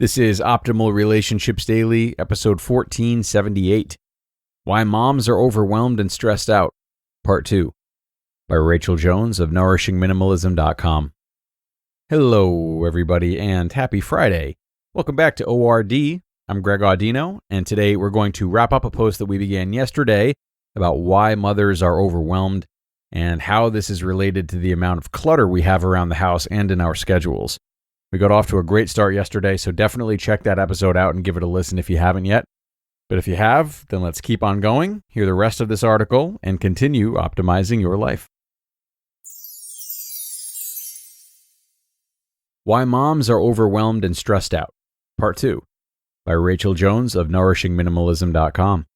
This is Optimal Relationships Daily, episode 1478. Why Moms Are Overwhelmed and Stressed Out, Part 2, by Rachel Jones of nourishingminimalism.com. Hello, everybody, and happy Friday. Welcome back to ORD. I'm Greg Audino, and today we're going to wrap up a post that we began yesterday about why mothers are overwhelmed and how this is related to the amount of clutter we have around the house and in our schedules. We got off to a great start yesterday, so definitely check that episode out and give it a listen if you haven't yet. But if you have, then let's keep on going, hear the rest of this article, and continue optimizing your life. Why Moms Are Overwhelmed and Stressed Out, Part 2, by Rachel Jones of nourishingminimalism.com.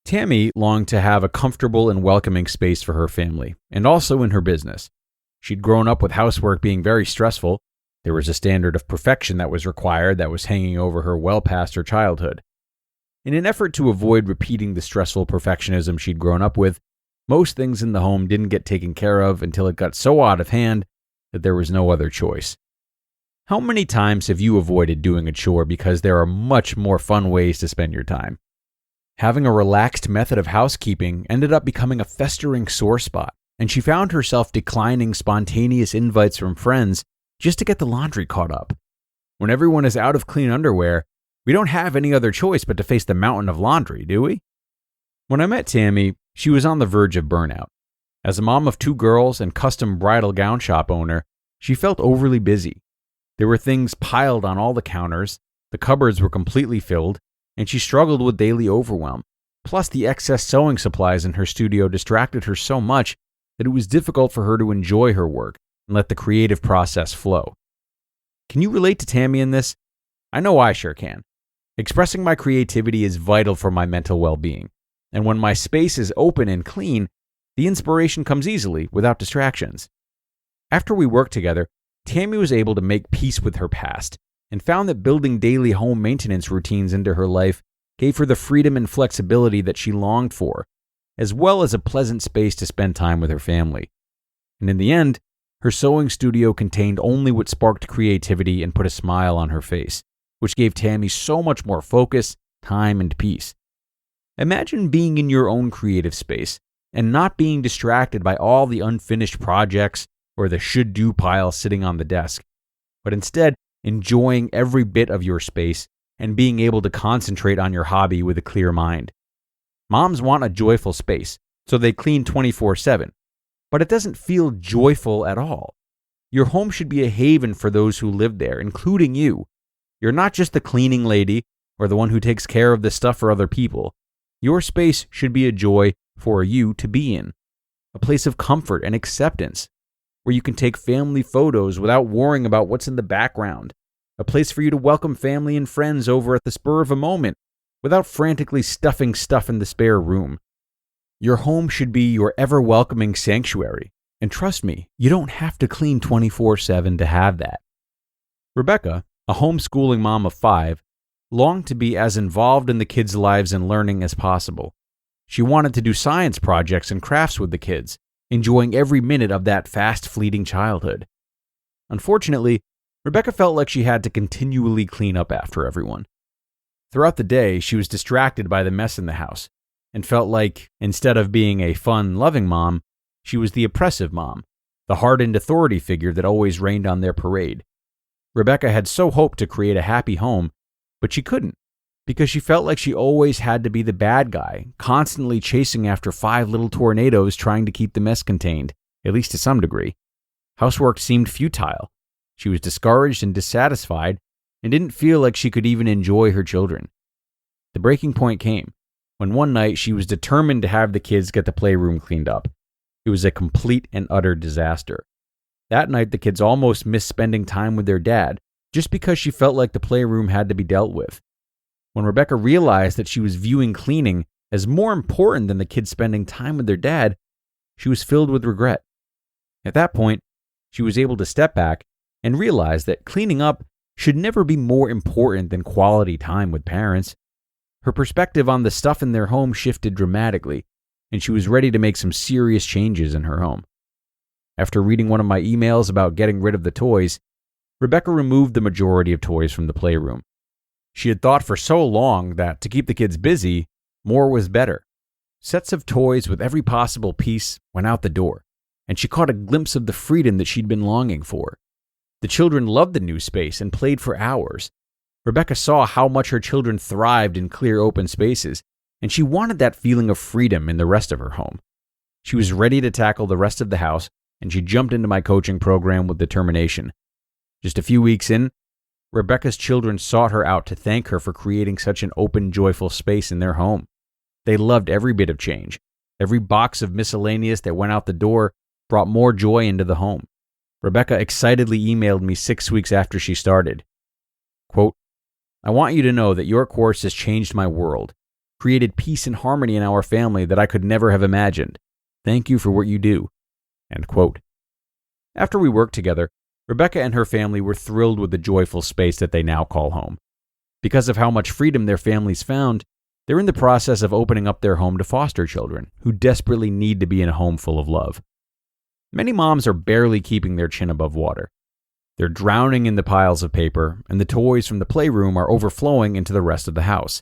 Tammy longed to have a comfortable and welcoming space for her family, and also in her business. She'd grown up with housework being very stressful. There was a standard of perfection that was required that was hanging over her well past her childhood. In an effort to avoid repeating the stressful perfectionism she'd grown up with, most things in the home didn't get taken care of until it got so out of hand that there was no other choice. How many times have you avoided doing a chore because there are much more fun ways to spend your time? Having a relaxed method of housekeeping ended up becoming a festering sore spot, and she found herself declining spontaneous invites from friends just to get the laundry caught up. When everyone is out of clean underwear, we don't have any other choice but to face the mountain of laundry, do we? When I met Tammy, she was on the verge of burnout. As a mom of 2 girls and custom bridal gown shop owner, she felt overly busy. There were things piled on all the counters, the cupboards were completely filled, and she struggled with daily overwhelm. Plus, the excess sewing supplies in her studio distracted her so much that it was difficult for her to enjoy her work and let the creative process flow. Can you relate to Tammy in this? I know I sure can. Expressing my creativity is vital for my mental well-being, and when my space is open and clean, the inspiration comes easily without distractions. After we worked together, Tammy was able to make peace with her past and found that building daily home maintenance routines into her life gave her the freedom and flexibility that she longed for, as well as a pleasant space to spend time with her family. And in the end, her sewing studio contained only what sparked creativity and put a smile on her face, which gave Tammy so much more focus, time, and peace. Imagine being in your own creative space and not being distracted by all the unfinished projects or the should-do pile sitting on the desk, but instead enjoying every bit of your space and being able to concentrate on your hobby with a clear mind. Moms want a joyful space, so they clean 24/7. But it doesn't feel joyful at all. Your home should be a haven for those who live there, including you. You're not just the cleaning lady or the one who takes care of the stuff for other people. Your space should be a joy for you to be in, a place of comfort and acceptance, where you can take family photos without worrying about what's in the background, a place for you to welcome family and friends over at the spur of a moment without frantically stuffing stuff in the spare room. Your home should be your ever-welcoming sanctuary, and trust me, you don't have to clean 24/7 to have that. Rebecca, a homeschooling mom of 5, longed to be as involved in the kids' lives and learning as possible. She wanted to do science projects and crafts with the kids, enjoying every minute of that fast-fleeting childhood. Unfortunately, Rebecca felt like she had to continually clean up after everyone. Throughout the day, she was distracted by the mess in the house, and felt like, instead of being a fun, loving mom, she was the oppressive mom, the hardened authority figure that always rained on their parade. Rebecca had so hoped to create a happy home, but she couldn't, because she felt like she always had to be the bad guy, constantly chasing after 5 little tornadoes trying to keep the mess contained, at least to some degree. Housework seemed futile. She was discouraged and dissatisfied, and didn't feel like she could even enjoy her children. The breaking point came when one night she was determined to have the kids get the playroom cleaned up. It was a complete and utter disaster. That night, the kids almost missed spending time with their dad just because she felt like the playroom had to be dealt with. When Rebecca realized that she was viewing cleaning as more important than the kids spending time with their dad, she was filled with regret. At that point, she was able to step back and realize that cleaning up should never be more important than quality time with parents. Her perspective on the stuff in their home shifted dramatically, and she was ready to make some serious changes in her home. After reading one of my emails about getting rid of the toys, Rebecca removed the majority of toys from the playroom. She had thought for so long that to keep the kids busy, more was better. Sets of toys with every possible piece went out the door, and she caught a glimpse of the freedom that she'd been longing for. The children loved the new space and played for hours. Rebecca saw how much her children thrived in clear open spaces, and she wanted that feeling of freedom in the rest of her home. She was ready to tackle the rest of the house, and she jumped into my coaching program with determination. Just a few weeks in, Rebecca's children sought her out to thank her for creating such an open, joyful space in their home. They loved every bit of change. Every box of miscellaneous that went out the door brought more joy into the home. Rebecca excitedly emailed me 6 weeks after she started. Quote, "I want you to know that your course has changed my world, created peace and harmony in our family that I could never have imagined. Thank you for what you do." End quote. After we worked together, Rebecca and her family were thrilled with the joyful space that they now call home. Because of how much freedom their families found, they're in the process of opening up their home to foster children who desperately need to be in a home full of love. Many moms are barely keeping their chin above water. They're drowning in the piles of paper, and the toys from the playroom are overflowing into the rest of the house.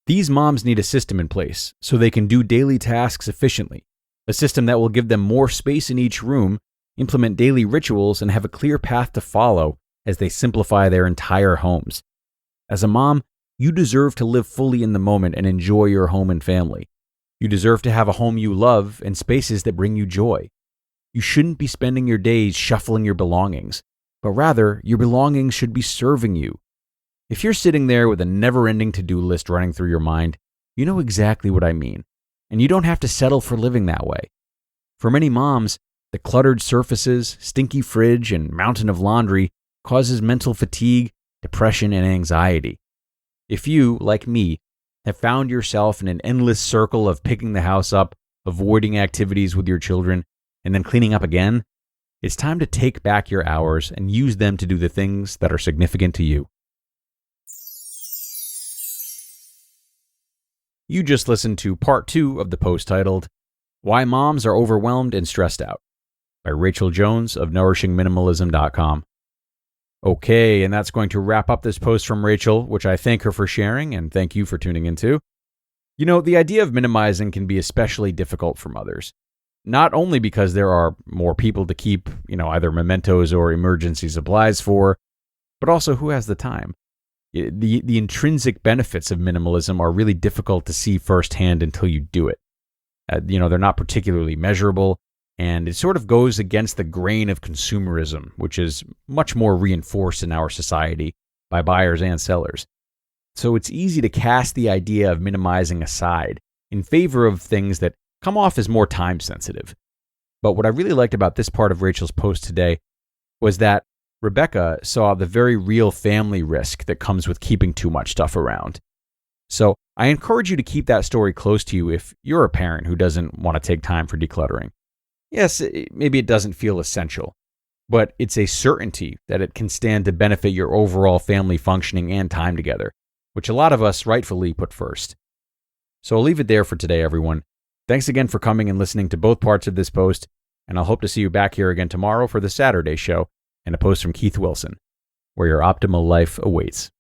These moms need a system in place so they can do daily tasks efficiently, a system that will give them more space in each room, implement daily rituals, and have a clear path to follow as they simplify their entire homes. As a mom, you deserve to live fully in the moment and enjoy your home and family. You deserve to have a home you love and spaces that bring you joy. You shouldn't be spending your days shuffling your belongings, but rather your belongings should be serving you. If you're sitting there with a never-ending to-do list running through your mind, you know exactly what I mean, and you don't have to settle for living that way. For many moms, the cluttered surfaces, stinky fridge, and mountain of laundry causes mental fatigue, depression, and anxiety. If you, like me, have found yourself in an endless circle of picking the house up, avoiding activities with your children, and then cleaning up again, it's time to take back your hours and use them to do the things that are significant to you. You just listened to part 2 of the post titled, "Why Moms Are Overwhelmed and Stressed Out" by Rachel Jones of nourishingminimalism.com. Okay, and that's going to wrap up this post from Rachel, which I thank her for sharing and thank you for tuning in too. You know, the idea of minimizing can be especially difficult for mothers. Not only because there are more people to keep, either mementos or emergency supplies for, but also who has the time. The intrinsic benefits of minimalism are really difficult to see firsthand until you do it. They're not particularly measurable, and it sort of goes against the grain of consumerism, which is much more reinforced in our society by buyers and sellers. So it's easy to cast the idea of minimizing aside in favor of things that come off as more time sensitive. But what I really liked about this part of Rachel's post today was that Rebecca saw the very real family risk that comes with keeping too much stuff around. So I encourage you to keep that story close to you if you're a parent who doesn't want to take time for decluttering. Yes, maybe it doesn't feel essential, but it's a certainty that it can stand to benefit your overall family functioning and time together, which a lot of us rightfully put first. So I'll leave it there for today, everyone. Thanks again for coming and listening to both parts of this post, and I'll hope to see you back here again tomorrow for the Saturday show and a post from Keith Wilson, where your optimal life awaits.